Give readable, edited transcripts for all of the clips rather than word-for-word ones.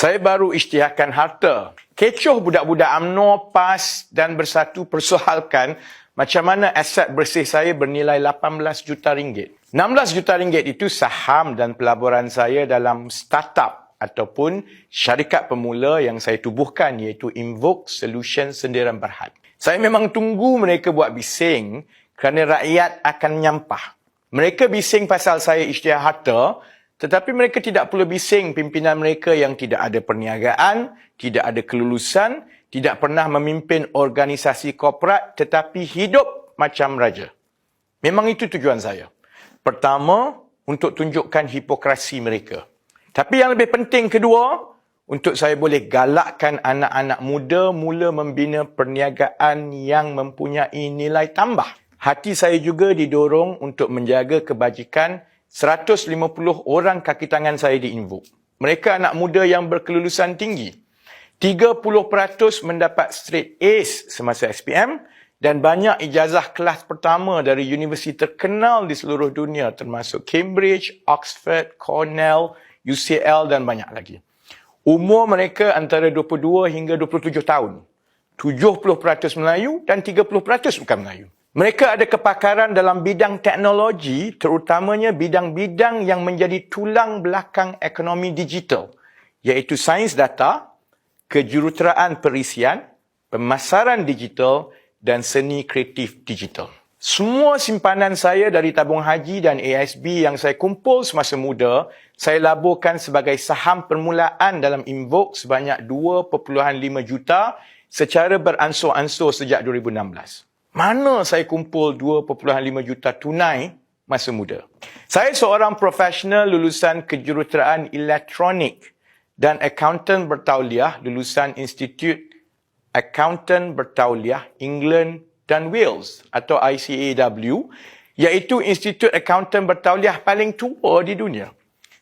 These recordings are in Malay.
Saya baru isytiharkan harta. Kecoh budak-budak UMNO, PAS dan Bersatu persoalkan macam mana aset bersih saya bernilai 18 juta ringgit. 16 juta ringgit itu saham dan pelaburan saya dalam startup ataupun syarikat pemula yang saya tubuhkan iaitu Invoke Solution Sendirian Berhad. Saya memang tunggu mereka buat bising kerana rakyat akan menyampah. Mereka bising pasal saya isytihar harta, tetapi mereka tidak perlu bising pimpinan mereka yang tidak ada perniagaan, tidak ada kelulusan, tidak pernah memimpin organisasi korporat tetapi hidup macam raja. Memang itu tujuan saya. Pertama, untuk tunjukkan hipokrasi mereka. Tapi yang lebih penting kedua, untuk saya boleh galakkan anak-anak muda mula membina perniagaan yang mempunyai nilai tambah. Hati saya juga didorong untuk menjaga kebajikan 150 orang kaki tangan saya di Invoke. Mereka anak muda yang berkelulusan tinggi. 30% mendapat straight A's semasa SPM dan banyak ijazah kelas pertama dari universiti terkenal di seluruh dunia termasuk Cambridge, Oxford, Cornell, UCL dan banyak lagi. Umur mereka antara 22 hingga 27 tahun. 70% Melayu dan 30% bukan Melayu. Mereka ada kepakaran dalam bidang teknologi, terutamanya bidang-bidang yang menjadi tulang belakang ekonomi digital, iaitu sains data, kejuruteraan perisian, pemasaran digital dan seni kreatif digital. Semua simpanan saya dari tabung haji dan ASB yang saya kumpul semasa muda, saya laburkan sebagai saham permulaan dalam Invoke sebanyak 2.5 juta secara beransur-ansur sejak 2016. Mana saya kumpul 2.5 juta tunai masa muda? Saya seorang profesional lulusan kejuruteraan elektronik dan akauntan bertauliah lulusan Institut Accountant Bertauliah England dan Wales atau ICAW, iaitu Institut Accountant Bertauliah paling tua di dunia.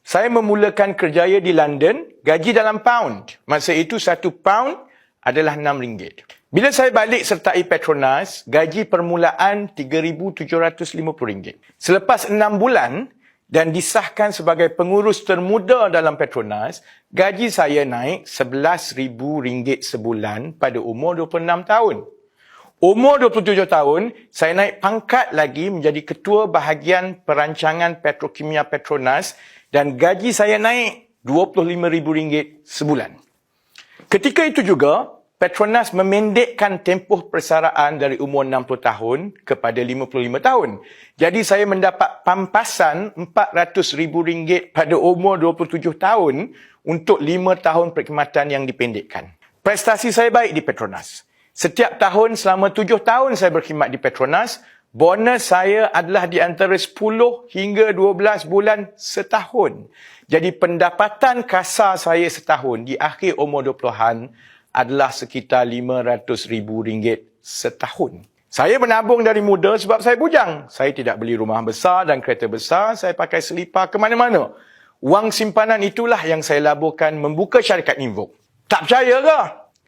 Saya memulakan kerjaya di London, gaji dalam pound. Masa itu 1 pound adalah RM6. Bila saya balik sertai Petronas, gaji permulaan RM3,750. Selepas 6 bulan dan disahkan sebagai pengurus termuda dalam Petronas, gaji saya naik RM11,000 sebulan pada umur 26 tahun. Umur 27 tahun, saya naik pangkat lagi menjadi ketua bahagian perancangan petrokimia Petronas dan gaji saya naik RM25,000 sebulan. Ketika itu juga, Petronas memendekkan tempoh persaraan dari umur 60 tahun kepada 55 tahun. Jadi saya mendapat pampasan RM400,000 pada umur 27 tahun untuk 5 tahun perkhidmatan yang dipendekkan. Prestasi saya baik di Petronas. Setiap tahun selama 7 tahun saya berkhidmat di Petronas, bonus saya adalah di antara 10 hingga 12 bulan setahun. Jadi pendapatan kasar saya setahun di akhir umur 20-an adalah sekitar RM500,000 setahun. Saya menabung dari muda sebab saya bujang. Saya tidak beli rumah besar dan kereta besar, saya pakai selipar ke mana-mana. Wang simpanan itulah yang saya laburkan membuka syarikat Invoke. Tak percaya ke?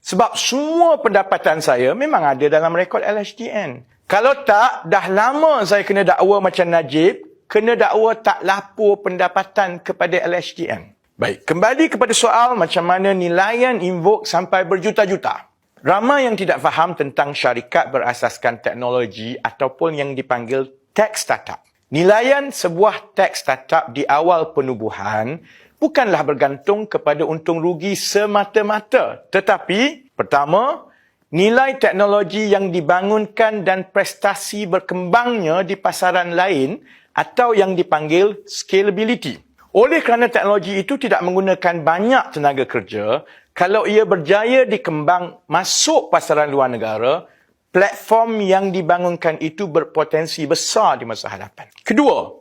Sebab semua pendapatan saya memang ada dalam rekod LHDN. Kalau tak, dah lama saya kena dakwa macam Najib, kena dakwa tak lapor pendapatan kepada LHDN. Baik, kembali kepada soal macam mana nilaian Invoke sampai berjuta-juta. Ramai yang tidak faham tentang syarikat berasaskan teknologi ataupun yang dipanggil tech startup. Nilaian sebuah tech startup di awal penubuhan bukanlah bergantung kepada untung rugi semata-mata. Tetapi, pertama, nilai teknologi yang dibangunkan dan prestasi berkembangnya di pasaran lain atau yang dipanggil scalability. Oleh kerana teknologi itu tidak menggunakan banyak tenaga kerja, kalau ia berjaya dikembang masuk pasaran luar negara, platform yang dibangunkan itu berpotensi besar di masa hadapan. Kedua,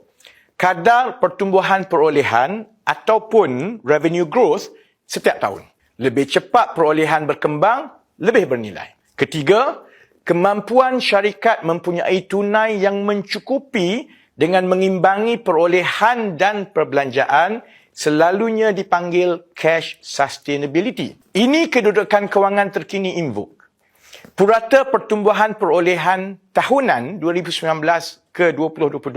kadar pertumbuhan perolehan ataupun revenue growth setiap tahun. Lebih cepat perolehan berkembang, lebih bernilai. Ketiga, kemampuan syarikat mempunyai tunai yang mencukupi dengan mengimbangi perolehan dan perbelanjaan selalunya dipanggil cash sustainability. Ini kedudukan kewangan terkini Invoke. Purata pertumbuhan perolehan tahunan 2019 ke 2022,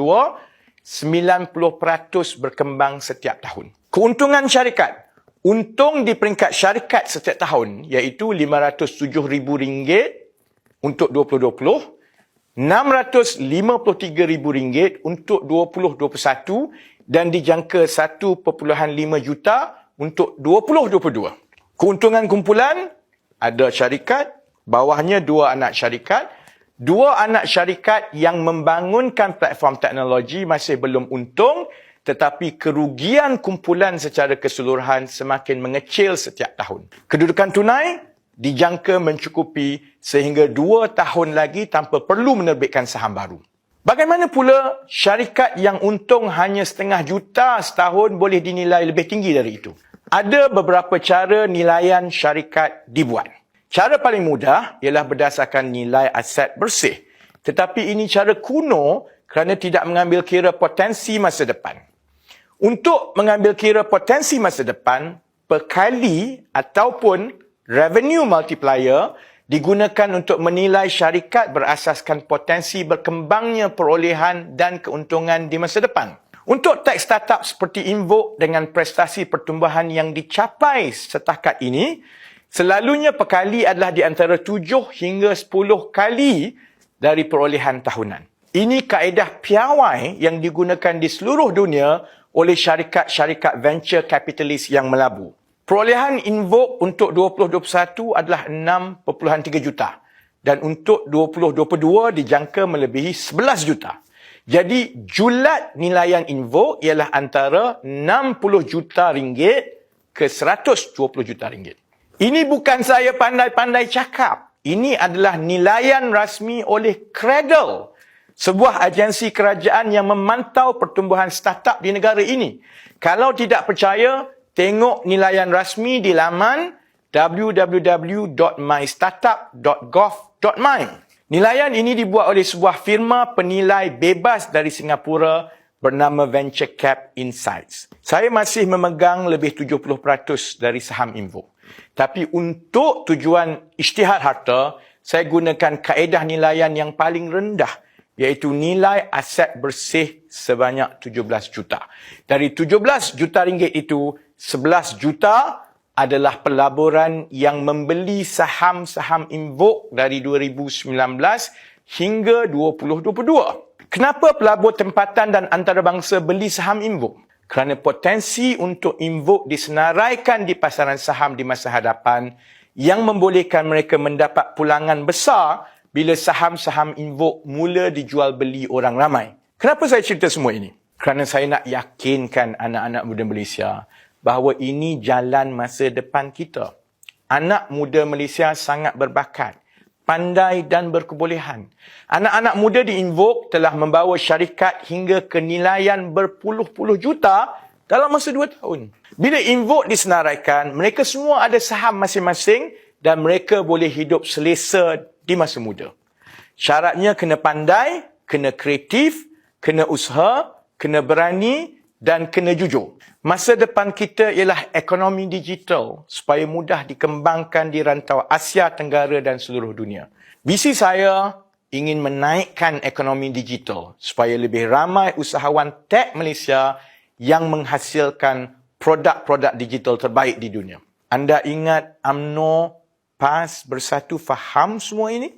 90% berkembang setiap tahun. Keuntungan syarikat, Untung di peringkat syarikat setiap tahun iaitu RM507,000 untuk 2020, RM653,000 untuk 2021 dan dijangka 1.5 juta untuk 2022. Keuntungan kumpulan, ada syarikat, bawahnya 2 anak syarikat. 2 anak syarikat yang membangunkan platform teknologi masih belum untung, tetapi kerugian kumpulan secara keseluruhan semakin mengecil setiap tahun. Kedudukan tunai dijangka mencukupi sehingga 2 tahun lagi tanpa perlu menerbitkan saham baru. Bagaimana pula syarikat yang untung hanya RM0,5 juta setahun boleh dinilai lebih tinggi dari itu? Ada beberapa cara nilaian syarikat dibuat. Cara paling mudah ialah berdasarkan nilai aset bersih. Tetapi ini cara kuno kerana tidak mengambil kira potensi masa depan. Untuk mengambil kira potensi masa depan, perkali ataupun revenue multiplier digunakan untuk menilai syarikat berasaskan potensi berkembangnya perolehan dan keuntungan di masa depan. Untuk tech startup seperti Invoke dengan prestasi pertumbuhan yang dicapai setakat ini, selalunya perkali adalah di antara 7 hingga 10 kali dari perolehan tahunan. Ini kaedah piawai yang digunakan di seluruh dunia oleh syarikat-syarikat venture capitalist yang melabu. Perolehan Invoke untuk 2021 adalah 6.3 juta dan untuk 2022 dijangka melebihi 11 juta. Jadi julat nilaian Invoke ialah antara 60 juta ringgit ke 120 juta ringgit. Ini bukan saya pandai-pandai cakap. Ini adalah nilaian rasmi oleh Cradle, sebuah agensi kerajaan yang memantau pertumbuhan startup di negara ini. Kalau tidak percaya, tengok nilaian rasmi di laman www.mystartup.gov.my. Nilaian ini dibuat oleh sebuah firma penilai bebas dari Singapura bernama Venture Cap Insights. Saya masih memegang lebih 70% dari saham Invoke. Tapi untuk tujuan isytihar harta, saya gunakan kaedah nilaian yang paling rendah, iaitu nilai aset bersih sebanyak 17 juta. Dari 17 juta ringgit itu, 11 juta adalah pelaburan yang membeli saham-saham Invoke dari 2019 hingga 2022. Kenapa pelabur tempatan dan antarabangsa beli saham Invoke? Kerana potensi untuk Invoke disenaraikan di pasaran saham di masa hadapan yang membolehkan mereka mendapat pulangan besar bila saham-saham Invoke mula dijual beli orang ramai. Kenapa saya cerita semua ini? Kerana saya nak yakinkan anak-anak muda Malaysia bahawa ini jalan masa depan kita. Anak muda Malaysia sangat berbakat, pandai dan berkebolehan. Anak-anak muda di Invoke telah membawa syarikat hingga ke nilaian berpuluh-puluh juta dalam masa 2 tahun. Bila Invoke disenaraikan, mereka semua ada saham masing-masing dan mereka boleh hidup selesa di masa muda. Syaratnya kena pandai, kena kreatif, kena usaha, kena berani dan kena jujur. Masa depan kita ialah ekonomi digital supaya mudah dikembangkan di rantau Asia Tenggara dan seluruh dunia. Visi saya ingin menaikkan ekonomi digital supaya lebih ramai usahawan tech Malaysia yang menghasilkan produk-produk digital terbaik di dunia. Anda ingat UMNO, PAS, Bersatu faham semua ini?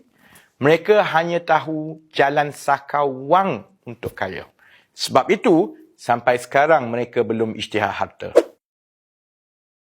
Mereka hanya tahu jalan sakar wang untuk kaya. Sebab itu, sampai sekarang mereka belum isytihar harta.